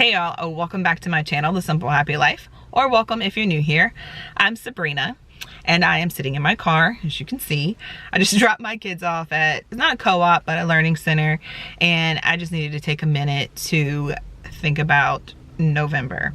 Hey y'all, welcome back to my channel, The Simple Happy Life, or welcome if you're new here. I'm Sabrina, and I am sitting in my car, as you can see. I just dropped my kids off at, it's not a co-op, but a learning center, and I just needed to take a minute to think about November.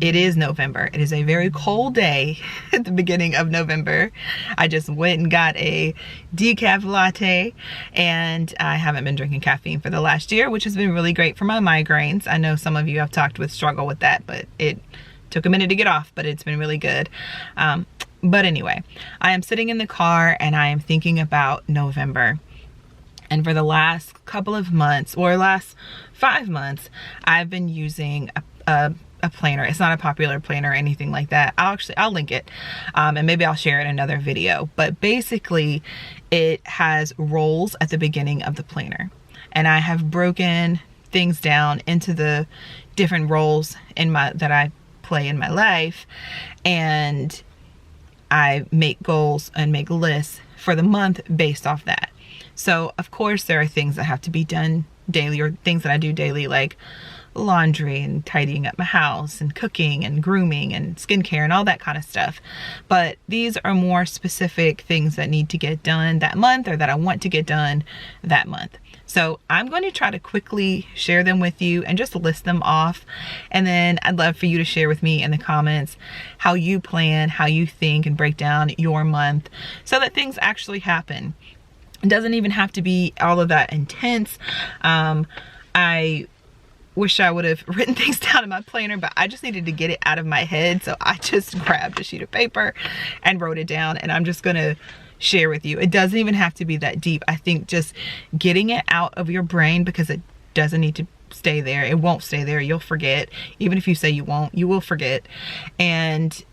It is November. It is a very cold day at the beginning of November. I just went and got a decaf latte, and I haven't been drinking caffeine for the last year, which has been really great for my migraines. I know some of you have talked with struggle with that, but it took a minute to get off, but it's been really good. But anyway, I am sitting in the car and I am thinking about November. And for the last couple of months, or last 5 months, I've been using a planner. It's not a popular planner or anything like that. I'll link it, and maybe I'll share it in another video. But basically, it has roles at the beginning of the planner, and I have broken things down into the different roles that I play in my life, and I make goals and make lists for the month based off that. So of course there are things that have to be done daily, or things that I do daily, like laundry and tidying up my house and cooking and grooming and skincare and all that kind of stuff. But these are more specific things that need to get done that month, or that I want to get done that month. So I'm going to try to quickly share them with you and just list them off. And then I'd love for you to share with me in the comments how you plan, how you think and break down your month so that things actually happen. It doesn't even have to be all of that intense. I wish I would have written things down in my planner, but I just needed to get it out of my head. So I just grabbed a sheet of paper and wrote it down, and I'm just gonna share with you. It doesn't even have to be that deep. I think just getting it out of your brain, because it doesn't need to stay there. It won't stay there. You'll forget. Even if you say you won't, you will forget. And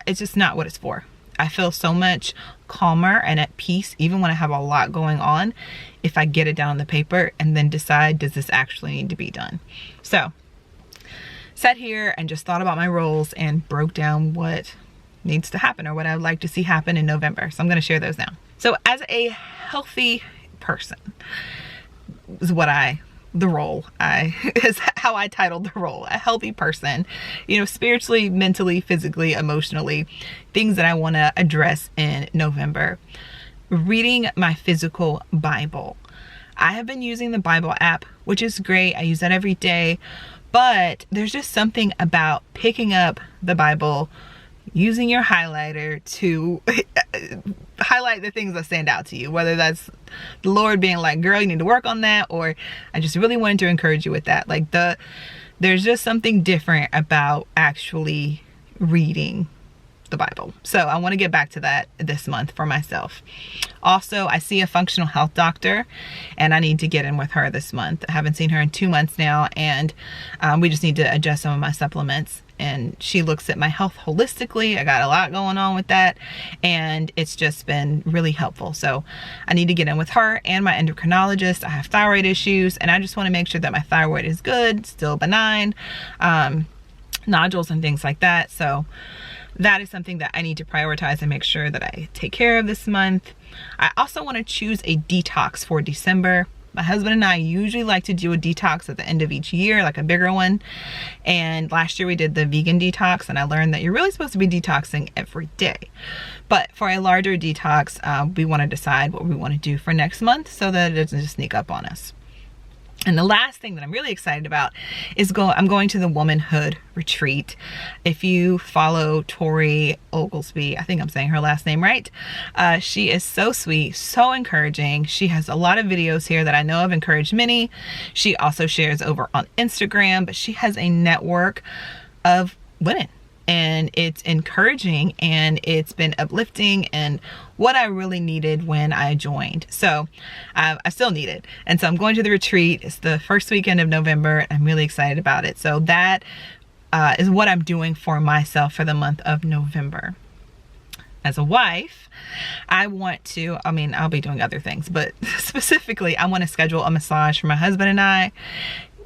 it's just not what it's for. I feel so much calmer and at peace, even when I have a lot going on, if I get it down on the paper and then decide, does this actually need to be done? So, sat here and just thought about my roles and broke down what needs to happen, or what I'd like to see happen in November. So I'm going to share those now. So as a healthy person, is how I titled the role. A healthy person, you know, spiritually, mentally, physically, emotionally, things that I want to address in November. Reading my physical Bible. I have been using the Bible app, which is great. I use that every day, but there's just something about picking up the Bible, using your highlighter to highlight the things that stand out to you, whether that's the Lord being like, girl, you need to work on that, or I just really wanted to encourage you with that. Like there's just something different about actually reading the Bible. So I want to get back to that this month for myself. Also, I see a functional health doctor, and I need to get in with her this month. I haven't seen her in 2 months now, and we just need to adjust some of my supplements. And she looks at my health holistically. I got a lot going on with that, and it's just been really helpful. So I need to get in with her and my endocrinologist. I have thyroid issues, and I just want to make sure that my thyroid is good, still benign, nodules and things like that. So that is something that I need to prioritize and make sure that I take care of this month. I also want to choose a detox for December. My husband and I usually like to do a detox at the end of each year, like a bigger one. And last year we did the vegan detox, and I learned that you're really supposed to be detoxing every day. But for a larger detox, we want to decide what we want to do for next month so that it doesn't just sneak up on us. And the last thing that I'm really excited about is I'm going to the Womanhood Retreat. If you follow Tori Oglesby, I think I'm saying her last name right, she is so sweet, so encouraging. She has a lot of videos here that I know have encouraged many. She also shares over on Instagram, but she has a network of women. And it's encouraging, and it's been uplifting, and what I really needed when I joined. So I still need it. And so I'm going to the retreat. It's the first weekend of November, and I'm really excited about it. So that is what I'm doing for myself for the month of November. As a wife, I'll be doing other things, but specifically I want to schedule a massage for my husband and I.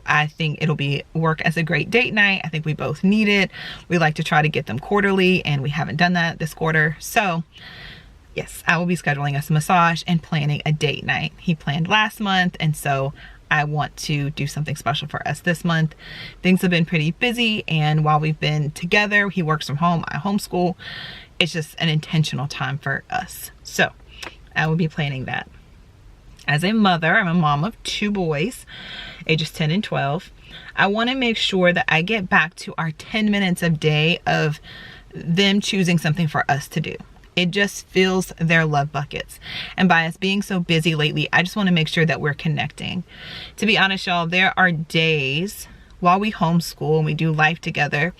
I think it'll work as a great date night. I think we both need it. We like to try to get them quarterly, and we haven't done that this quarter. So yes, I will be scheduling us a massage and planning a date night. He planned last month, and so I want to do something special for us this month. Things have been pretty busy, and while we've been together, he works from home, I homeschool. It's just an intentional time for us. So I will be planning that. As a mother, I'm a mom of 2 boys, ages 10 and 12. I want to make sure that I get back to our 10 minutes a day of them choosing something for us to do. It just fills their love buckets. And by us being so busy lately, I just want to make sure that we're connecting. To be honest, y'all, there are days while we homeschool and we do life together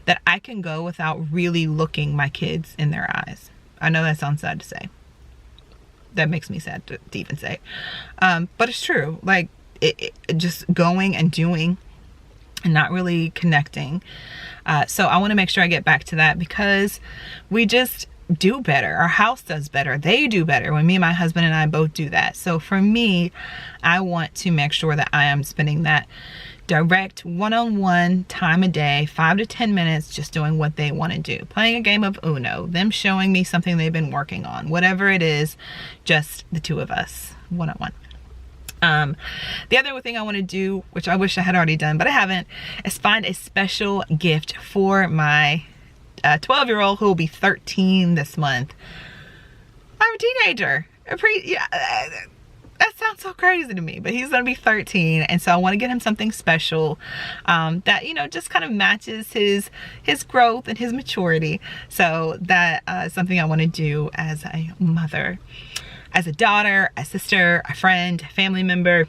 that I can go without really looking my kids in their eyes. I know that sounds sad to say. That makes me sad to even say. But it's true. Like, it just going and doing and not really connecting. So I want to make sure I get back to that, because we just do better. Our house does better. They do better when me and my husband and I both do that. So for me, I want to make sure that I am spending that direct one-on-one time a day, 5 to 10 minutes, just doing what they want to do. Playing a game of Uno, them showing me something they've been working on, whatever it is, just the 2 of us, one-on-one. The other thing I want to do, which I wish I had already done, but I haven't, is find a special gift for my 12-year-old who will be 13 this month. I'm a teenager. That sounds so crazy to me, but he's gonna be 13, and so I want to get him something special that, you know, just kind of matches his growth and his maturity. So that is something I want to do as a mother, as a daughter, a sister, a friend, family member.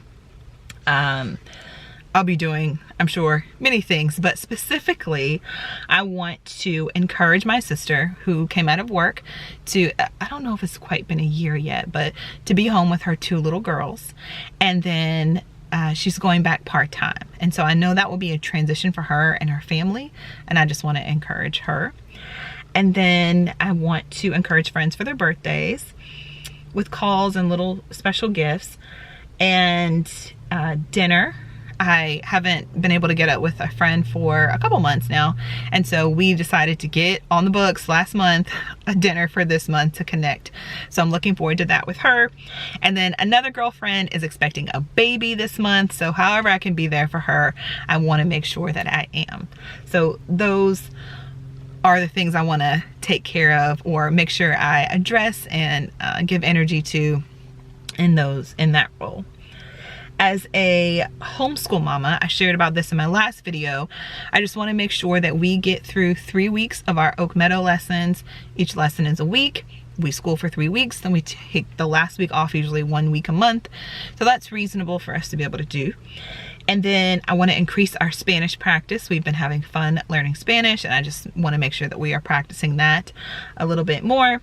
I'll be doing, I'm sure, many things, but specifically, I want to encourage my sister who came out of work to, I don't know if it's quite been a year yet, but to be home with her 2 little girls. And then she's going back part-time. And so I know that will be a transition for her and her family. And I just want to encourage her. And then I want to encourage friends for their birthdays with calls and little special gifts. And dinner. I haven't been able to get up with a friend for a couple months now, and so we decided to get on the books last month a dinner for this month to connect. So I'm looking forward to that with her. And then another girlfriend is expecting a baby this month, so however I can be there for her, I want to make sure that I am. So those are the things I want to take care of or make sure I address and give energy to in that role. As a homeschool mama, I shared about this in my last video. I just want to make sure that we get through 3 weeks of our Oak Meadow lessons. Each lesson is a week. We school for 3 weeks, then we take the last week off, usually 1 week a month. So that's reasonable for us to be able to do. And then I want to increase our Spanish practice. We've been having fun learning Spanish, and I just want to make sure that we are practicing that a little bit more.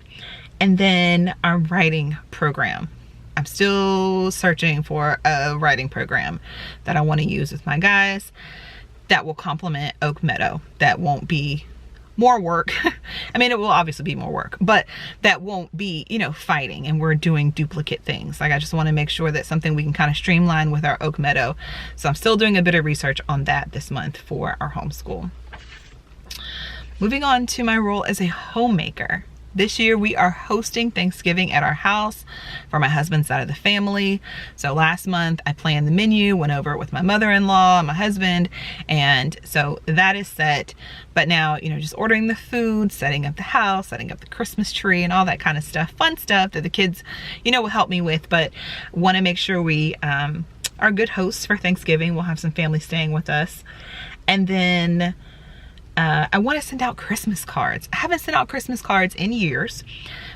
And then our writing program. I'm still searching for a writing program that I want to use with my guys that will complement Oak Meadow. That won't be more work. I mean, it will obviously be more work, but that won't be, you know, fighting and we're doing duplicate things. Like, I just want to make sure that something we can kind of streamline with our Oak Meadow. So I'm still doing a bit of research on that this month for our homeschool. Moving on to my role as a homemaker. This year we are hosting Thanksgiving at our house for my husband's side of the family. So last month I planned the menu, went over it with my mother-in-law and my husband, and so that is set. But now, you know, just ordering the food, setting up the house, setting up the Christmas tree and all that kind of stuff, fun stuff that the kids, you know, will help me with, but want to make sure we are good hosts for Thanksgiving. We'll have some family staying with us. And then I want to send out Christmas cards. I haven't sent out Christmas cards in years,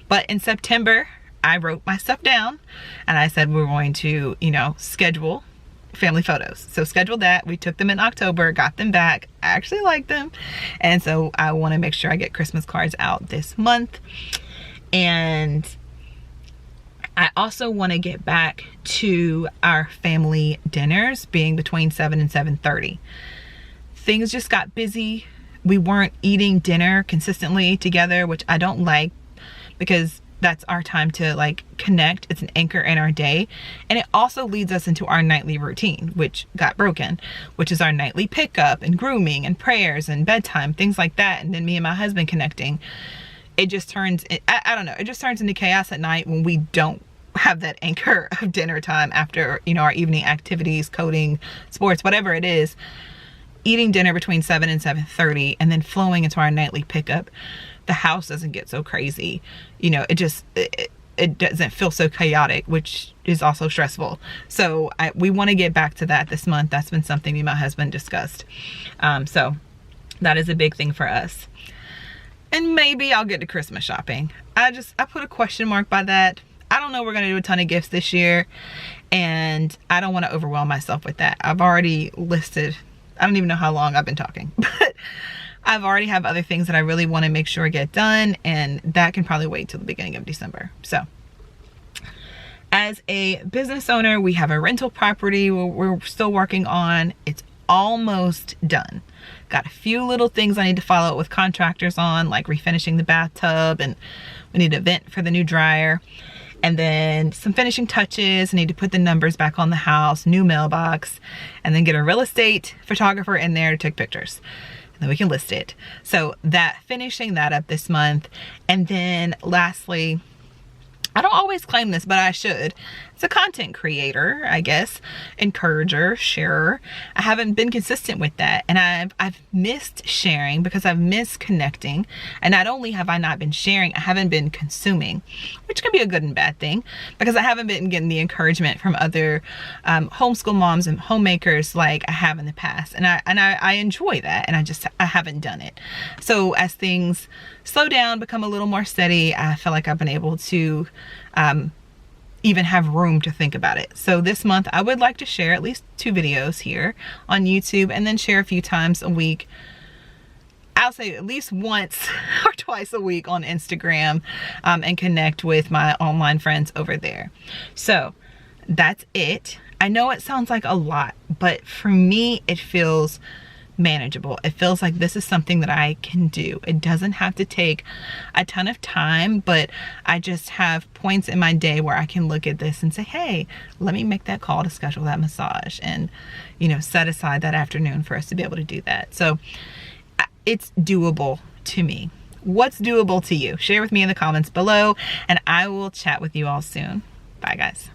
but in September, I wrote my stuff down and I said we're going to, you know, schedule family photos. So scheduled that. We took them in October, got them back. I actually like them. And so I want to make sure I get Christmas cards out this month. And I also want to get back to our family dinners being between 7 and 7:30. Things just got busy. We weren't eating dinner consistently together, which I don't like, because that's our time to like connect. It's an anchor in our day. And it also leads us into our nightly routine, which got broken, which is our nightly pickup and grooming and prayers and bedtime, things like that. And then me and my husband connecting. It just turns, I don't know, it just turns into chaos at night when we don't have that anchor of dinner time after, you know, our evening activities, coding, sports, whatever it is. Eating dinner between 7 and 7:30 and then flowing into our nightly pickup. The house doesn't get so crazy. You know, it doesn't feel so chaotic, which is also stressful. So we want to get back to that this month. That's been something me and my husband discussed. So that is a big thing for us. And maybe I'll get to Christmas shopping. I put a question mark by that. I don't know we're going to do a ton of gifts this year, and I don't want to overwhelm myself with that. I've already listed, I don't even know how long I've been talking, but I've already have other things that I really want to make sure get done, and that can probably wait till the beginning of December. So as a business owner, we have a rental property we're still working on. It's almost done. Got a few little things I need to follow up with contractors on, like refinishing the bathtub, and we need a vent for the new dryer. And then some finishing touches. I need to put the numbers back on the house, new mailbox, and then get a real estate photographer in there to take pictures. And then we can list it. So finishing that up this month. And then lastly, I don't always claim this, but I should. It's a content creator, I guess, encourager, sharer. I haven't been consistent with that, and I've missed sharing because I've missed connecting. And not only have I not been sharing, I haven't been consuming, which can be a good and bad thing because I haven't been getting the encouragement from other homeschool moms and homemakers like I have in the past. And I enjoy that, and I haven't done it. So as things slow down, become a little more steady, I feel like I've been able to even have room to think about it. So this month I would like to share at least 2 videos here on YouTube, and then share a few times a week. I'll say at least once or twice a week on Instagram, and connect with my online friends over there. So that's it. I know it sounds like a lot, but for me it feels manageable. It feels like this is something that I can do. It doesn't have to take a ton of time, but I just have points in my day where I can look at this and say, hey, let me make that call to schedule that massage, and, you know, set aside that afternoon for us to be able to do that. So it's doable to me. What's doable to you? Share with me in the comments below, and I will chat with you all soon. Bye, guys.